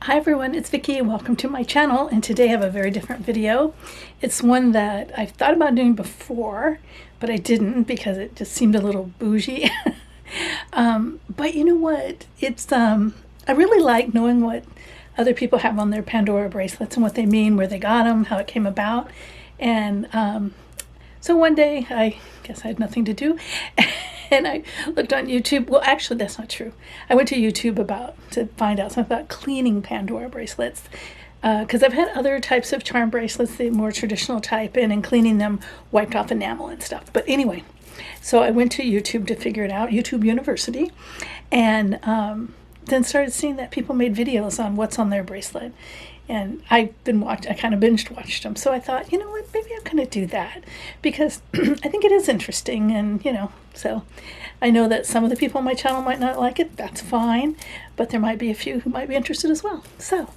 Hi everyone, it's Vicki and welcome to my channel, and today I have a very different video. It's one that I've thought about doing before, but I didn't because it just seemed a little bougie. But you know what? I really like knowing what other people have on their Pandora bracelets and what they mean, where they got them, how it came about. And so one day, I guess I had nothing to do, and I looked on YouTube. Well, actually, that's not true. I went to YouTube to find out something about cleaning Pandora bracelets, because I've had other types of charm bracelets, the more traditional type, and in cleaning them, wiped off enamel and stuff. But anyway, so I went to YouTube to figure it out, YouTube University, and then started seeing that people made videos on what's on their bracelet. And I kind of binge watched them. So I thought, you know what, maybe I'm going to do that because I think it is interesting. And, so I know that some of the people on my channel might not like it. That's fine. But there might be a few who might be interested as well. So,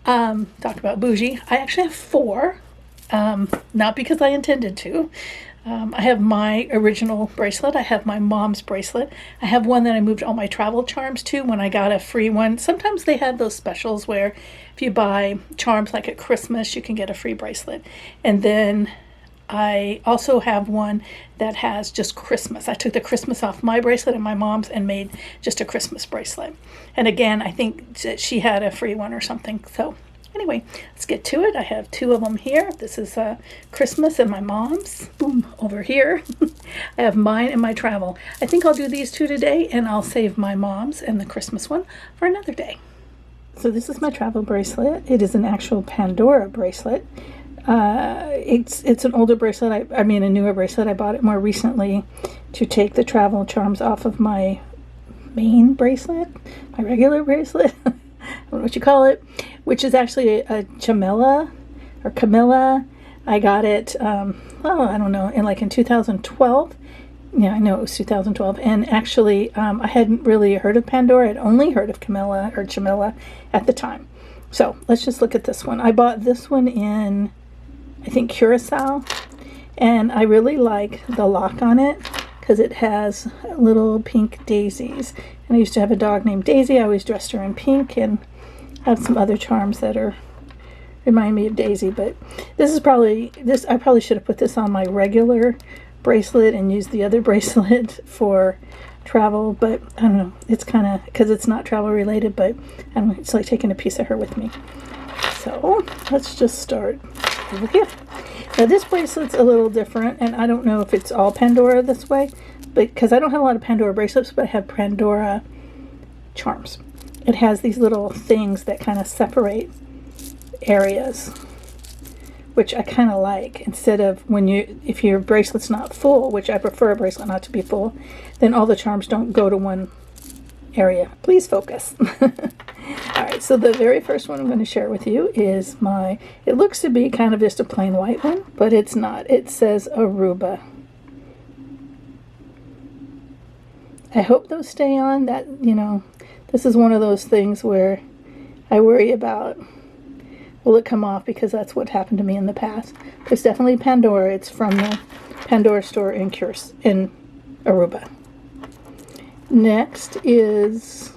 talk about bougie. I actually have 4, not because I intended to. I have my original bracelet. I have my mom's bracelet. I have one that I moved all my travel charms to when I got a free one. Sometimes they had those specials where if you buy charms like at Christmas, you can get a free bracelet. And then I also have one that has just Christmas. I took the Christmas off my bracelet and my mom's and made just a Christmas bracelet. And again, I think that she had a free one or something. So anyway, let's get to it. I have 2 of them here. This is Christmas and my mom's. Boom, over here. I have mine and my travel. I think I'll do these 2 today, and I'll save my mom's and the Christmas one for another day. So this is my travel bracelet. It is an actual Pandora bracelet. It's an older bracelet. I mean a newer bracelet. I bought it more recently to take the travel charms off of my main bracelet, my regular bracelet. I don't know what you call it, which is actually a Chamilia or Camelia. I got it, I don't know, in 2012. Yeah, I know it was 2012. And actually, I hadn't really heard of Pandora. I'd only heard of Camelia or Chamilia at the time. So let's just look at this one. I bought this one in, I think, Curacao. And I really like the lock on it because it has little pink daisies. And I used to have a dog named Daisy. I always dressed her in pink, and have some other charms that remind me of Daisy. But this is I probably should have put this on my regular bracelet and used the other bracelet for travel. But I don't know. It's kind of, because it's not travel related, but I don't know, it's like taking a piece of her with me. So let's just start over here. Now this bracelet's a little different, and I don't know if it's all Pandora this way, because I don't have a lot of Pandora bracelets, but I have Pandora charms. It has these little things that kind of separate areas, which I kind of like. Instead of if your bracelet's not full, which I prefer a bracelet not to be full, then all the charms don't go to one area. Please focus. All right, so the very first one I'm going to share with you is it looks to be kind of just a plain white one, but it's not. It says Aruba. I hope those stay on. That, this is one of those things where I worry about, will it come off, because that's what happened to me in the past. It's definitely Pandora. It's from the Pandora store in Aruba. Next is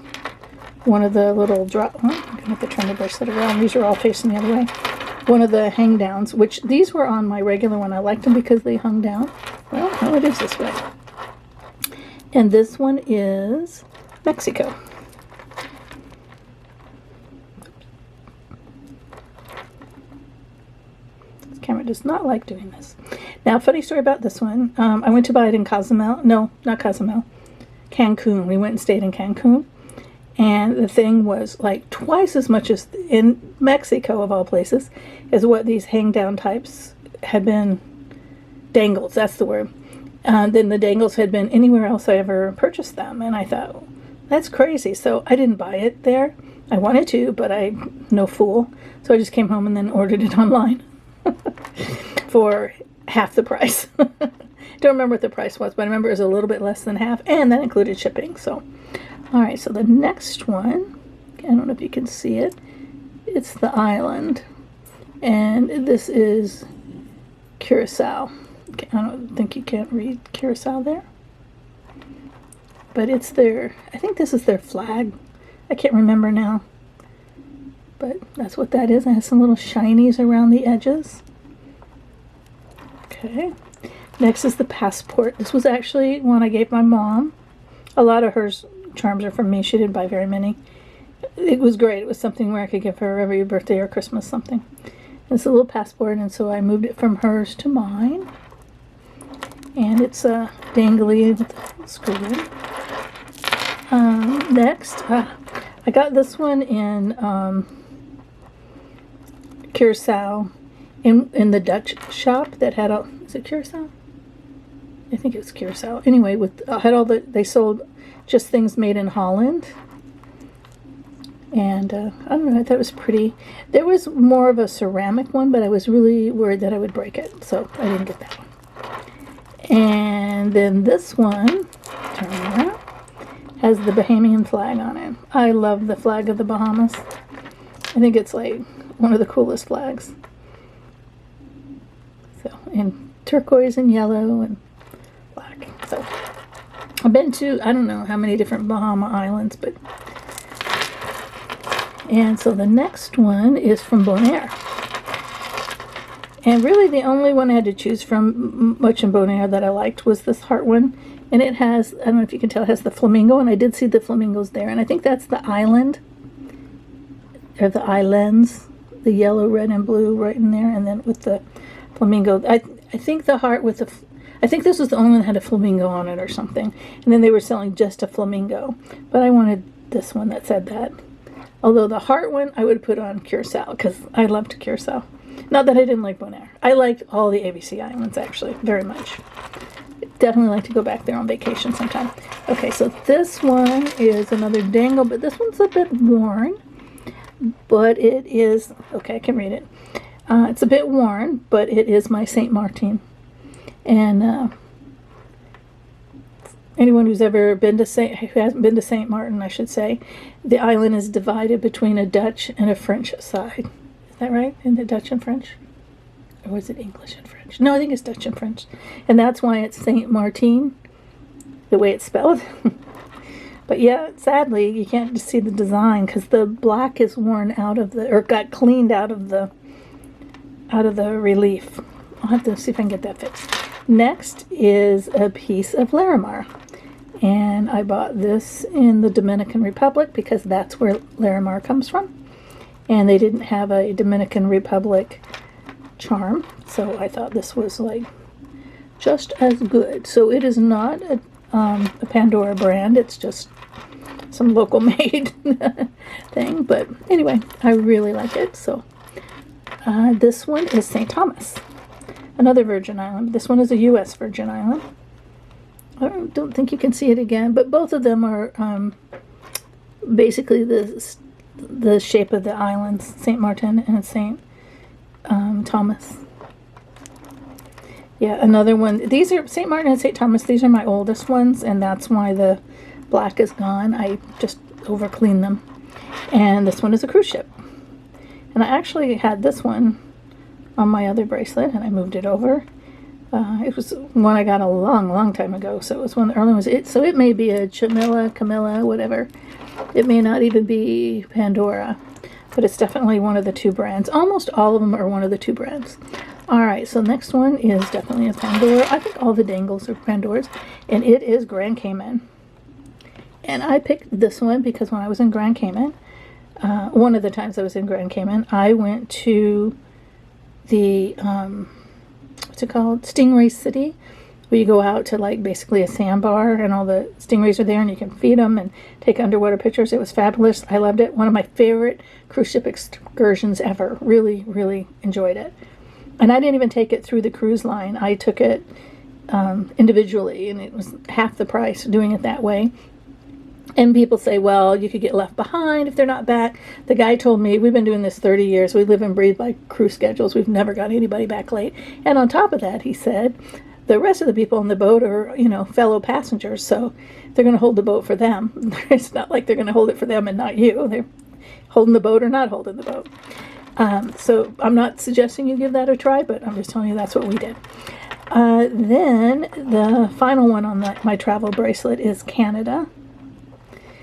one of the little I'm going to have to turn the bracelet around. These are all facing the other way. One of the hang downs, which these were on my regular one. I liked them because they hung down. Well, no, it is this way. And this one is Mexico. This camera does not like doing this. Now, funny story about this one. I went to buy it in Cozumel. No, not Cozumel. Cancun. We went and stayed in Cancun. And the thing was like twice as much as in Mexico, of all places, as what these hang-down types had been. Dangles, that's the word. Then the dangles had been anywhere else I ever purchased them. And I thought, well, that's crazy. So I didn't buy it there. I wanted to, but no fool. So I just came home and then ordered it online for half the price. Don't remember what the price was, but I remember it was a little bit less than half, and that included shipping. So, all right, so the next one, I don't know if you can see it. It's the island, and this is Curacao. Okay, I don't think you can't read Curacao there. But it's their, I think this is their flag. I can't remember now. but that's what that is. It has some little shinies around the edges. Okay. Next is the passport. This was actually one I gave my mom. A lot of her charms are from me. She didn't buy very many. It was great. It was something where I could give her every birthday or Christmas something. It's a little passport, and so I moved it from hers to mine. And it's dangly screwed in. Next, I got this one in Curacao, in the Dutch shop that had a, is it Curacao? I think it was Curacao. Anyway, with had all the, they sold just things made in Holland. And I don't know, I thought it was pretty. There was more of a ceramic one, but I was really worried that I would break it, so I didn't get that one. And then this one, turn around, has the Bahamian flag on it. I love the flag of the Bahamas. I think it's like one of the coolest flags. So, and turquoise and yellow and black. So, I've been to, I don't know how many different Bahama islands, but... And so the next one is from Bonaire. And really the only one I had to choose from much in Bonaire that I liked was this heart one. And it has, I don't know if you can tell, it has the flamingo, and I did see the flamingos there. And I think that's the island, or the islands, the yellow, red, and blue right in there. And then with the flamingo, I think the heart with the, I think this was the only one that had a flamingo on it or something. And then they were selling just a flamingo. But I wanted this one that said that. Although the heart one, I would put on Curacao, because I loved Curacao. Not that I didn't like Bonaire. I liked all the ABC islands, actually, very much. Definitely like to go back there on vacation sometime. Okay, so this one is another dangle, but this one's a bit worn. But it is, okay, I can read it. It's a bit worn, but it is my Saint Martin. And anyone who's ever been to who hasn't been to Saint Martin, I should say, the island is divided between a Dutch and a French side. Is that right? In the Dutch and French? Or was it English and French? No, I think it's Dutch and French. And that's why it's Saint Martin, the way it's spelled. But yeah, sadly, you can't just see the design because the black is worn out of the, or got cleaned out of the relief. I'll have to see if I can get that fixed. Next is a piece of Larimar. And I bought this in the Dominican Republic because that's where Larimar comes from. And they didn't have a Dominican Republic charm, so I thought this was like just as good. So it is not a Pandora brand, it's just some local made thing. But anyway, I really like it. So this one is St. Thomas, another Virgin Island. This one is a U.S. Virgin Island. I don't think you can see it again, but both of them are basically the shape of the islands, St. Martin and St. Thomas. Yeah, another one. These are St. Martin and St. Thomas. These are my oldest ones, and that's why the black is gone. I just over cleaned them. And this one is a cruise ship. And I actually had this one on my other bracelet, and I moved it over. It was one I got a long time ago, so it was one of the early ones. So it may be a Chamilia, Camelia, whatever. It may not even be Pandora, but it's definitely one of the two brands. Almost all of them are one of the two brands. Alright, so next one is definitely a Pandora. I think all the dangles are Pandoras, and it is Grand Cayman. And I picked this one because when I was in Grand Cayman, one of the times I was in Grand Cayman, I went to the, what's it called? Stingray City, where you go out to like basically a sandbar and all the stingrays are there and you can feed them and take underwater pictures. It was fabulous. I loved it. One of my favorite cruise ship excursions ever. Really, really enjoyed it. And I didn't even take it through the cruise line. I took it individually, and it was half the price doing it that way. And people say, well, you could get left behind if they're not back. The guy told me, we've been doing this 30 years. We live and breathe by cruise schedules. We've never got anybody back late. And on top of that, he said, the rest of the people on the boat are, you know, fellow passengers, so they're going to hold the boat for them. It's not like they're going to hold it for them and not you. They're holding the boat or not holding the boat. So I'm not suggesting you give that a try, but I'm just telling you that's what we did. Then the final one on my travel bracelet is Canada.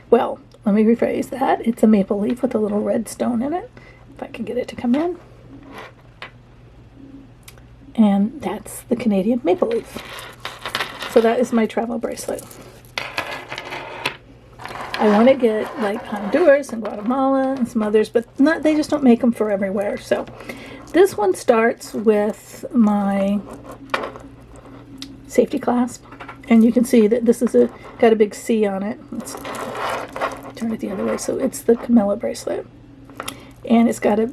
Well, let me rephrase that. It's a maple leaf with a little red stone in it, if I can get it to come in. And that's the Canadian maple leaf. So that is my travel bracelet. I want to get like Honduras and Guatemala and some others, but they just don't make them for everywhere. So this one starts with my safety clasp, and you can see that this is got a big C on it. Let's turn it the other way. So it's the Camelia bracelet, and it's got a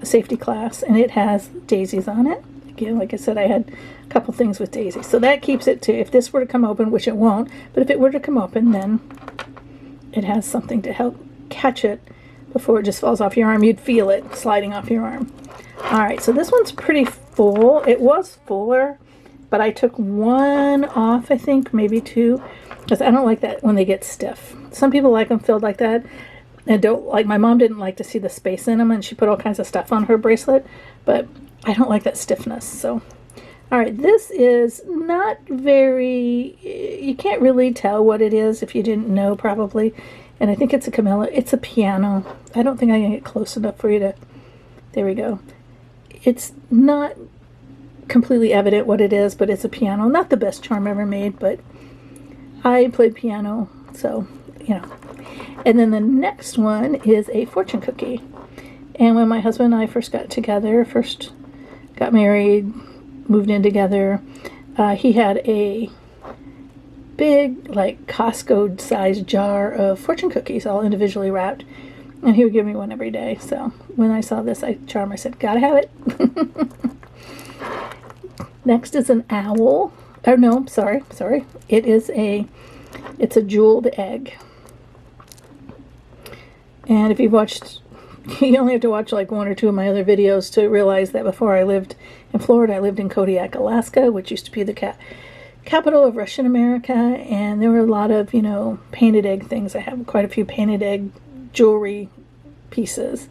safety clasp, and it has daisies on it. Again, like I said, I had a couple things with daisies, so that keeps it to, if this were to come open, which it won't, but if it were to come open, then it has something to help catch it before it just falls off your arm. You'd feel it sliding off your arm. All right, so this one's pretty full. It was fuller, but I took one off, I think, maybe two, because I don't like that when they get stiff. Some people like them filled like that, and don't like, my mom didn't like to see the space in them, and she put all kinds of stuff on her bracelet, but I don't like that stiffness. So, all right, this is not very, you can't really tell what it is if you didn't know, probably, and I think it's a Camelia. It's a piano. I don't think I can get close enough for you to, there we go. It's not completely evident what it is, but it's a piano. Not the best charm ever made, but I played piano, so, you know. And then the next one is a fortune cookie. And when my husband and I first got together, first got married, moved in together, he had a big, like, Costco-sized jar of fortune cookies, all individually wrapped, and he would give me one every day. So when I saw this charm, I said, gotta have it. Next is an owl. Oh, no, sorry. It's a jeweled egg. And if you've watched, you only have to watch like one or two of my other videos to realize that before I lived in Florida, I lived in Kodiak, Alaska, which used to be the capital of Russian America, and there were a lot of, you know, painted egg things. I have quite a few painted egg jewelry pieces,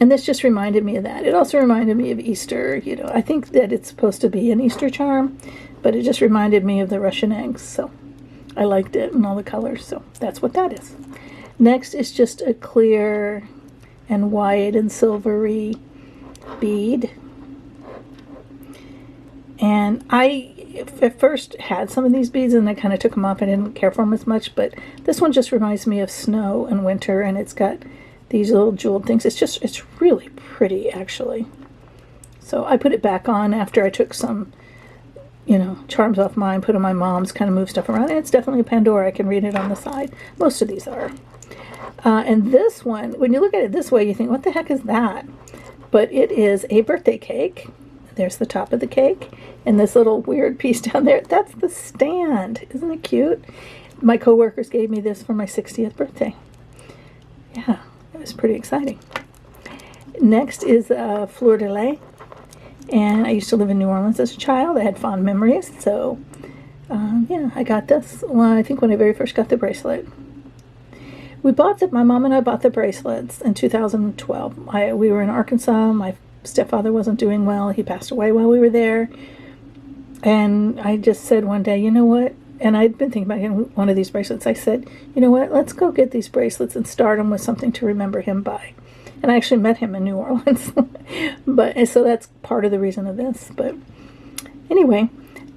and this just reminded me of that. It also reminded me of Easter. You know, I think that it's supposed to be an Easter charm, but it just reminded me of the Russian eggs, so I liked it and all the colors, so that's what that is. Next is just a clear and white and silvery bead. And I at first had some of these beads and I kind of took them off. I didn't care for them as much, but this one just reminds me of snow and winter, and it's got these little jeweled things. It's really pretty, actually. So I put it back on after I took some, you know, charms off mine, put on my mom's, kind of move stuff around. And it's definitely a Pandora. I can read it on the side. Most of these are. And this one, when you look at it this way, you think, what the heck is that? But it is a birthday cake. There's the top of the cake. And this little weird piece down there, that's the stand. Isn't it cute? My coworkers gave me this for my 60th birthday. Yeah, it was pretty exciting. Next is Fleur de Lis. And I used to live in New Orleans as a child. I had fond memories. So, yeah, I got this. Well, I think when I very first got the bracelet. My mom and I bought the bracelets in 2012. We were in Arkansas. My stepfather wasn't doing well. He passed away while we were there. And I just said one day, you know what? And I'd been thinking about getting one of these bracelets. I said, you know what? Let's go get these bracelets and start them with something to remember him by. And I actually met him in New Orleans. But so that's part of the reason of this. But anyway,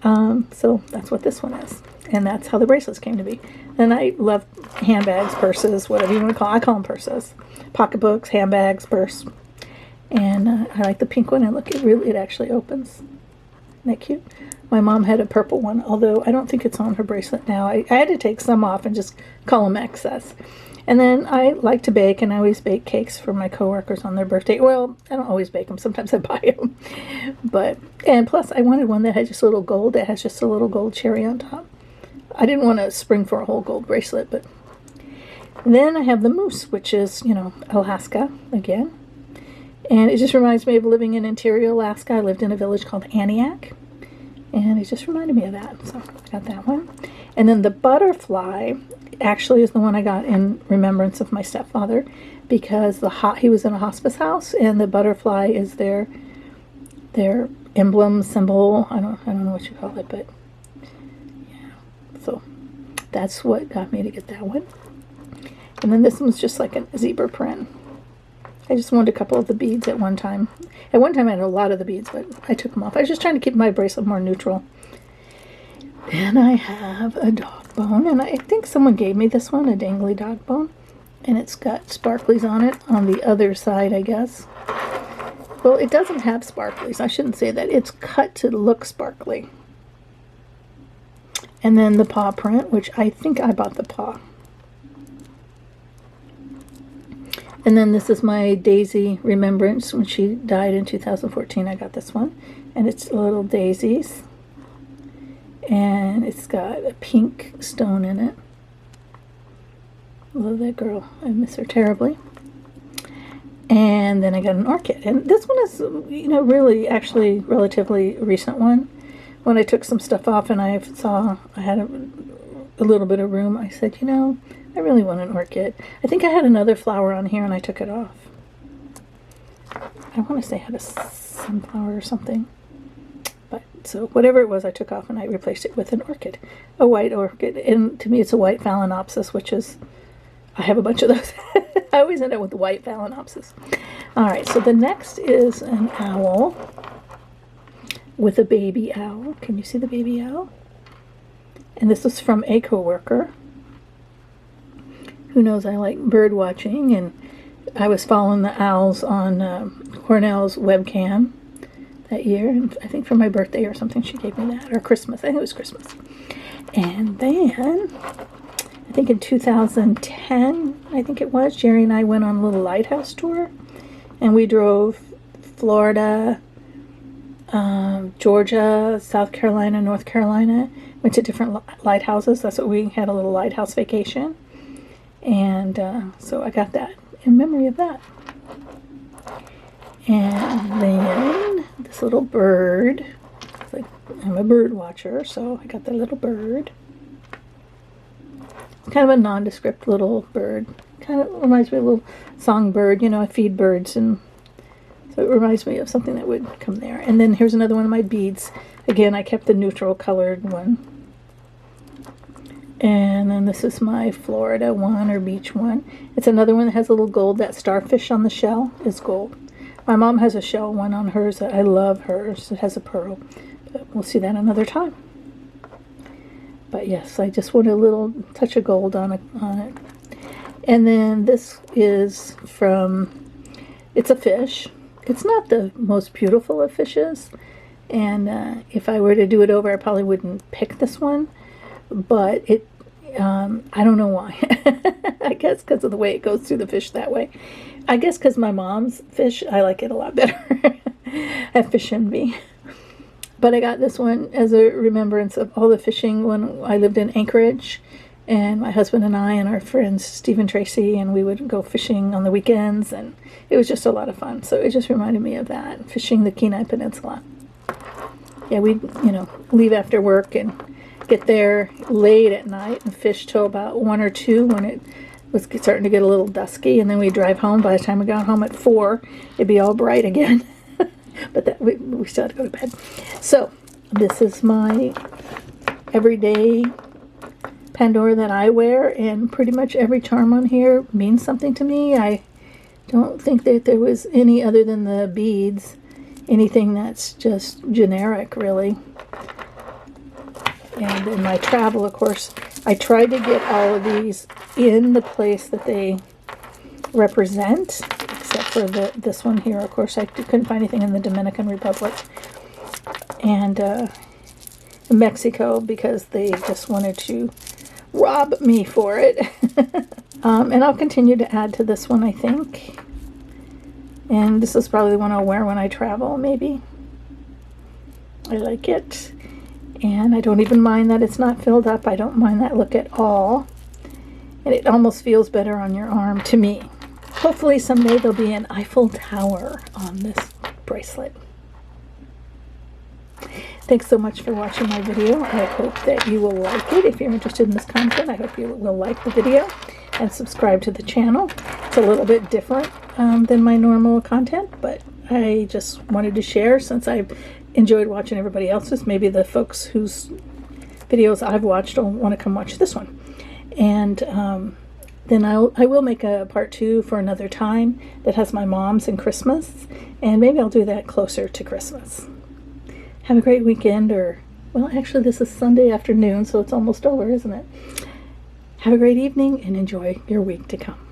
so that's what this one is. And that's how the bracelets came to be. And I love handbags, purses, whatever you want to call them. I call them purses. Pocketbooks, handbags, purse. And I like the pink one. And look, it actually opens. Isn't that cute? My mom had a purple one, although I don't think it's on her bracelet now. I had to take some off and just call them excess. And then I like to bake, and I always bake cakes for my coworkers on their birthday. Well, I don't always bake them. Sometimes I buy them. And plus, I wanted one that had just a little gold, that has just a little gold cherry on top. I didn't want to spring for a whole gold bracelet, but then I have the moose, which is, you know, Alaska again. And it just reminds me of living in interior Alaska. I lived in a village called Aniak, and it just reminded me of that. So I got that one. And then the butterfly actually is the one I got in remembrance of my stepfather, because he was in a hospice house, and the butterfly is their emblem, symbol. I don't know what you call it, but yeah. So that's what got me to get that one. And then this one's just like a zebra print. I just wanted a couple of the beads at one time. At one time I had a lot of the beads, but I took them off. I was just trying to keep my bracelet more neutral. And I have a dog bone, and I think someone gave me this one, a dangly dog bone. And it's got sparklies on it on the other side, I guess. Well, it doesn't have sparklies. I shouldn't say that. It's cut to look sparkly. And then the paw print, which I think I bought the paw. And then this is my Daisy remembrance. When she died in 2014, I got this one. And it's little daisies. And it's got a pink stone in it. Love that girl. I miss her terribly. And then I got an orchid. And this one is, you know, really actually relatively recent one. When I took some stuff off and I saw I had a little bit of room, I said, you know, I really want an orchid. I think I had another flower on here and I took it off. I want to say I had a sunflower or something. But so whatever it was, I took off and I replaced it with an orchid. A white orchid. And to me it's a white phalaenopsis, which is, I have a bunch of those. I always end up with white phalaenopsis. Alright, so the next is an owl with a baby owl. Can you see the baby owl? And this is from a coworker who knows I like bird watching, and I was following the owls on Cornell's webcam that year, and I think for my birthday or something she gave me that, or Christmas. I think it was Christmas. And then I think in 2010, I think it was, Jerry and I went on a little lighthouse tour, and we drove Florida, Georgia, South Carolina, North Carolina, went to different lighthouses. That's what we had, a little lighthouse vacation. And so I got that in memory of that. And then this little bird, like, I'm a bird watcher, so I got that little bird. Kind of a nondescript little bird. Kind of reminds me of a little songbird. You know, I feed birds, and so it reminds me of something that would come there. And then here's another one of my beads. Again, I kept the neutral colored one. And then this is my Florida one, or beach one. It's another one that has a little gold. That starfish on the shell is gold. My mom has a shell one on hers. I love hers. It has a pearl. But we'll see that another time. But yes, I just want a little touch of gold on it. And then this is from, it's a fish. It's not the most beautiful of fishes. And if I were to do it over, I probably wouldn't pick this one. But it, I don't know why. I guess because of the way it goes through the fish that way. I guess because my mom's fish, I like it a lot better. At Fish Envy. But I got this one as a remembrance of all the fishing when I lived in Anchorage. And my husband and I and our friends, Steve and Tracy, and we would go fishing on the weekends. And it was just a lot of fun. So it just reminded me of that, fishing the Kenai Peninsula. Yeah, we'd, you know, leave after work and get there late at night and fish till about 1 or 2 when it was starting to get a little dusky, and then we'd drive home. By the time we got home at 4, it'd be all bright again. But that we still had to go to bed. So this is my everyday Pandora that I wear, and pretty much every charm on here means something to me. I don't think that there was any other than the beads, anything that's just generic, really. And in my travel, of course, I tried to get all of these in the place that they represent, except for this one here. Of course, I couldn't find anything in the Dominican Republic and Mexico, because they just wanted to rob me for it. And I'll continue to add to this one, I think. And this is probably the one I'll wear when I travel, maybe. I like it. And I don't even mind that it's not filled up. I don't mind that look at all. And it almost feels better on your arm, to me. Hopefully someday there'll be an Eiffel Tower on this bracelet. Thanks so much for watching my video. I hope that you will like it. If you're interested in this content, I hope you will like the video and subscribe to the channel. It's a little bit different than my normal content, but I just wanted to share, since I've enjoyed watching everybody else's. Maybe the folks whose videos I've watched will want to come watch this one. And then I will make a part 2 for another time that has my mom's and Christmas, and maybe I'll do that closer to Christmas. Have a great weekend, or, well, actually this is Sunday afternoon, so it's almost over, isn't it? Have a great evening and enjoy your week to come.